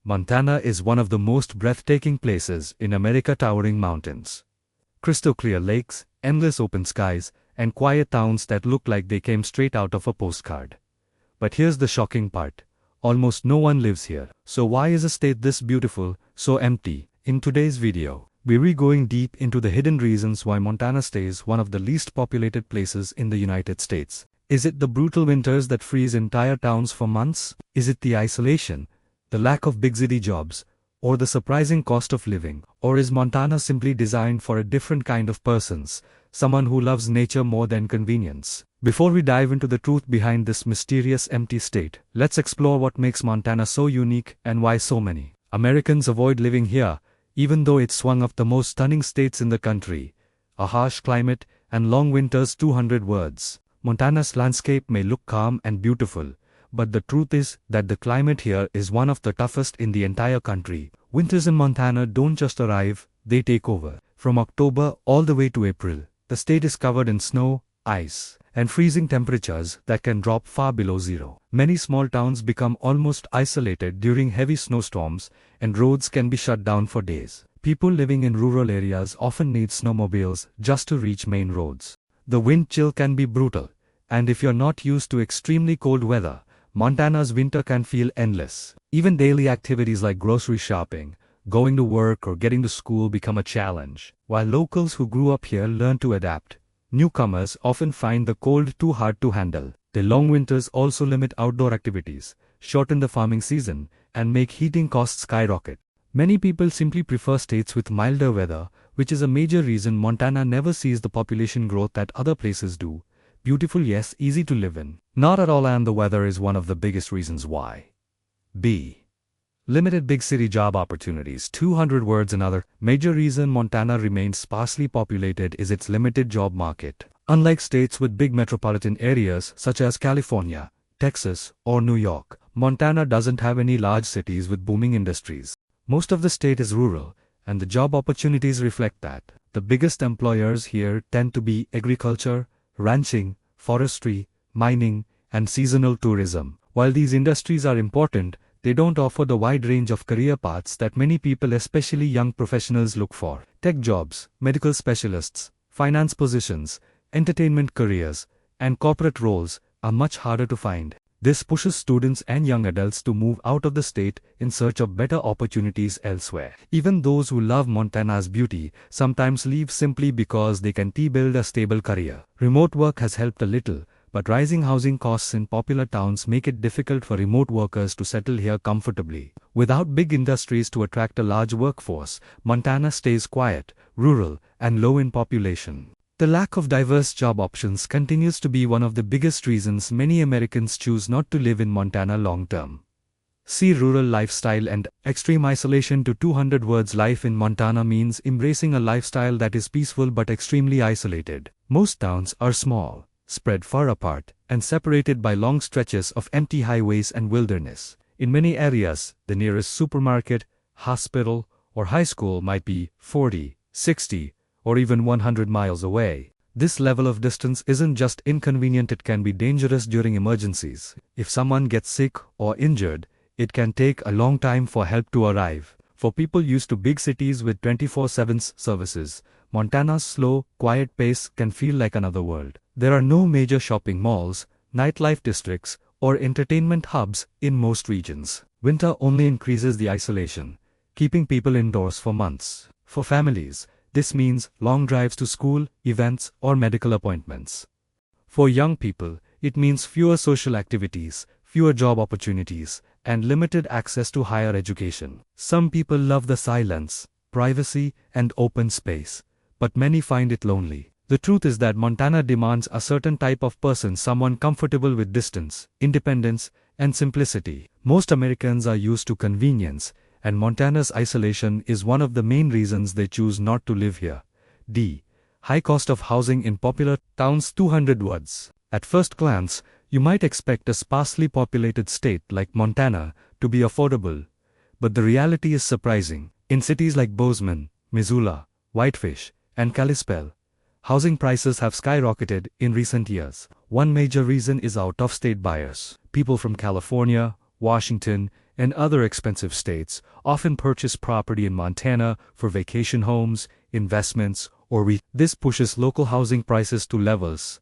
Montana is one of the most breathtaking places in America. Towering mountains, crystal clear lakes, endless open skies, and quiet towns that look like they came straight out of a postcard. But here's the shocking part. Almost no one lives here. So why is a state this beautiful so empty? In today's video, we're going deep into the hidden reasons why Montana stays one of the least populated places in the United States. Is it the brutal winters that freeze entire towns for months? Is it the isolation, the lack of big city jobs, or the surprising cost of living? Or is Montana simply designed for a different kind of persons, someone who loves nature more than convenience? Before we dive into the truth behind this mysterious empty state, let's explore what makes Montana so unique and why so many Americans avoid living here, even though it's one of the most stunning states in the country. A harsh climate and long winters. 200 words. Montana's landscape may look calm and beautiful, but the truth is that the climate here is one of the toughest in the entire country. Winters in Montana don't just arrive, they take over. From October all the way to April, the state is covered in snow, ice, and freezing temperatures that can drop far below zero. Many small towns become almost isolated during heavy snowstorms, and roads can be shut down for days. People living in rural areas often need snowmobiles just to reach main roads. The wind chill can be brutal, and if you're not used to extremely cold weather, Montana's winter can feel endless. Even daily activities like grocery shopping, going to work, or getting to school become a challenge. While locals who grew up here learn to adapt, newcomers often find the cold too hard to handle. The long winters also limit outdoor activities, shorten the farming season, and make heating costs skyrocket. Many people simply prefer states with milder weather, which is a major reason Montana never sees the population growth that other places do. Beautiful, yes, easy to live in. Not at all, and the weather is one of the biggest reasons why. B. Limited big city job opportunities. 200 words. Another major reason Montana remains sparsely populated is its limited job market. Unlike states with big metropolitan areas such as California, Texas, or New York, Montana doesn't have any large cities with booming industries. Most of the state is rural, and the job opportunities reflect that. The biggest employers here tend to be agriculture, ranching, forestry, mining, and seasonal tourism. While these industries are important, they don't offer the wide range of career paths that many people, especially young professionals, look for. Tech jobs, medical specialists, finance positions, entertainment careers, and corporate roles are much harder to find. This pushes students and young adults to move out of the state in search of better opportunities elsewhere. Even those who love Montana's beauty sometimes leave simply because they can't build a stable career. Remote work has helped a little, but rising housing costs in popular towns make it difficult for remote workers to settle here comfortably. Without big industries to attract a large workforce, Montana stays quiet, rural, and low in population. The lack of diverse job options continues to be one of the biggest reasons many Americans choose not to live in Montana long term. See rural lifestyle and extreme isolation. To 200 words. Life in Montana means embracing a lifestyle that is peaceful but extremely isolated. Most towns are small, spread far apart, and separated by long stretches of empty highways and wilderness. In many areas, the nearest supermarket, hospital, or high school might be 40, 60, or even 100 miles away. This level of distance isn't just inconvenient, it can be dangerous during emergencies. If someone gets sick or injured, it can take a long time for help to arrive. For people used to big cities with 24/7 services, Montana's slow, quiet pace can feel like another world. There are no major shopping malls, nightlife districts, or entertainment hubs in most regions. Winter only increases the isolation, keeping people indoors for months. For families, this means long drives to school, events, or medical appointments. For young people, it means fewer social activities, fewer job opportunities, and limited access to higher education. Some people love the silence, privacy, and open space, but many find it lonely. The truth is that Montana demands a certain type of person, someone comfortable with distance, independence, and simplicity. Most Americans are used to convenience, and Montana's isolation is one of the main reasons they choose not to live here. D. High cost of housing in popular towns. 200 words. At first glance, you might expect a sparsely populated state like Montana to be affordable, but the reality is surprising. In cities like Bozeman, Missoula, Whitefish, and Kalispell, housing prices have skyrocketed in recent years. One major reason is out-of-state buyers. People from California, Washington, and other expensive states, often purchase property in Montana for vacation homes, investments, This pushes local housing prices to levels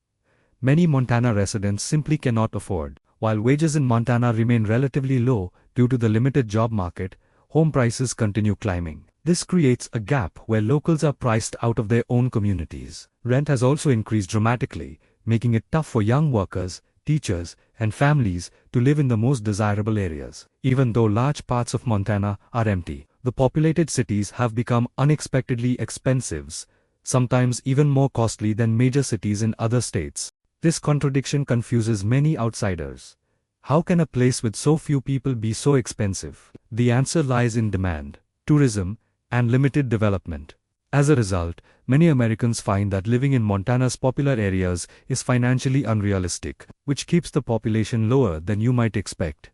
many Montana residents simply cannot afford. While wages in Montana remain relatively low due to the limited job market, home prices continue climbing. This creates a gap where locals are priced out of their own communities. Rent has also increased dramatically, making it tough for young workers, teachers, and families to live in the most desirable areas. Even though large parts of Montana are empty, the populated cities have become unexpectedly expensive, sometimes even more costly than major cities in other states. This contradiction confuses many outsiders. How can a place with so few people be so expensive? The answer lies in demand, tourism, and limited development. As a result, many Americans find that living in Montana's popular areas is financially unrealistic, which keeps the population lower than you might expect.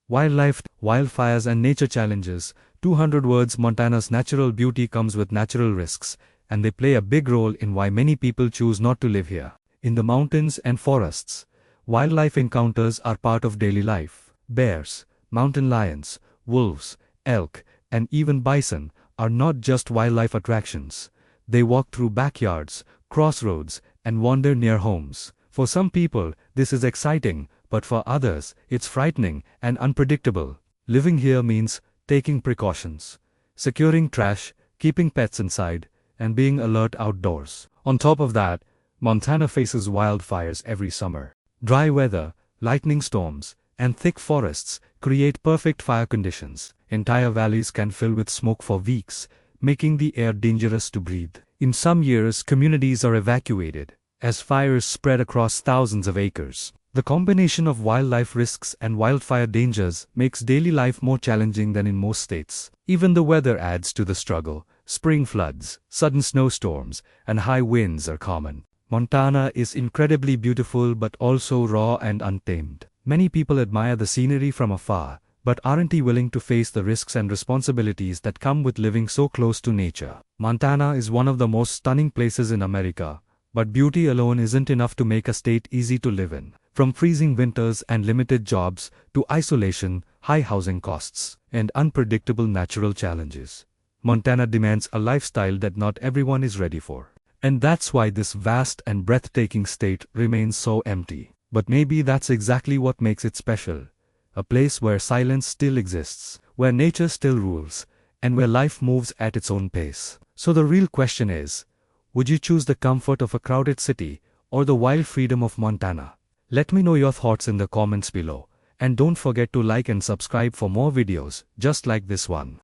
Wildlife, wildfires and nature challenges. 200 words. Montana's natural beauty comes with natural risks, and they play a big role in why many people choose not to live here. In the mountains and forests, wildlife encounters are part of daily life. Bears, mountain lions, wolves, elk, and even bison are not just wildlife attractions. They walk through backyards, cross roads, and wander near homes. For some people, this is exciting, but for others, it's frightening and unpredictable. Living here means taking precautions, securing trash, keeping pets inside, and being alert outdoors. On top of that, Montana faces wildfires every summer. Dry weather, lightning storms, and thick forests create perfect fire conditions. Entire valleys can fill with smoke for weeks, making the air dangerous to breathe. In some years, communities are evacuated, as fires spread across thousands of acres. The combination of wildlife risks and wildfire dangers makes daily life more challenging than in most states. Even the weather adds to the struggle. Spring floods, sudden snowstorms, and high winds are common. Montana is incredibly beautiful but also raw and untamed. Many people admire the scenery from afar, but aren't willing to face the risks and responsibilities that come with living so close to nature. Montana is one of the most stunning places in America, but beauty alone isn't enough to make a state easy to live in. From freezing winters and limited jobs, to isolation, high housing costs, and unpredictable natural challenges, Montana demands a lifestyle that not everyone is ready for. And that's why this vast and breathtaking state remains so empty. But maybe that's exactly what makes it special. A place where silence still exists, where nature still rules, and where life moves at its own pace. So the real question is, would you choose the comfort of a crowded city, or the wild freedom of Montana? Let me know your thoughts in the comments below, and don't forget to like and subscribe for more videos just like this one.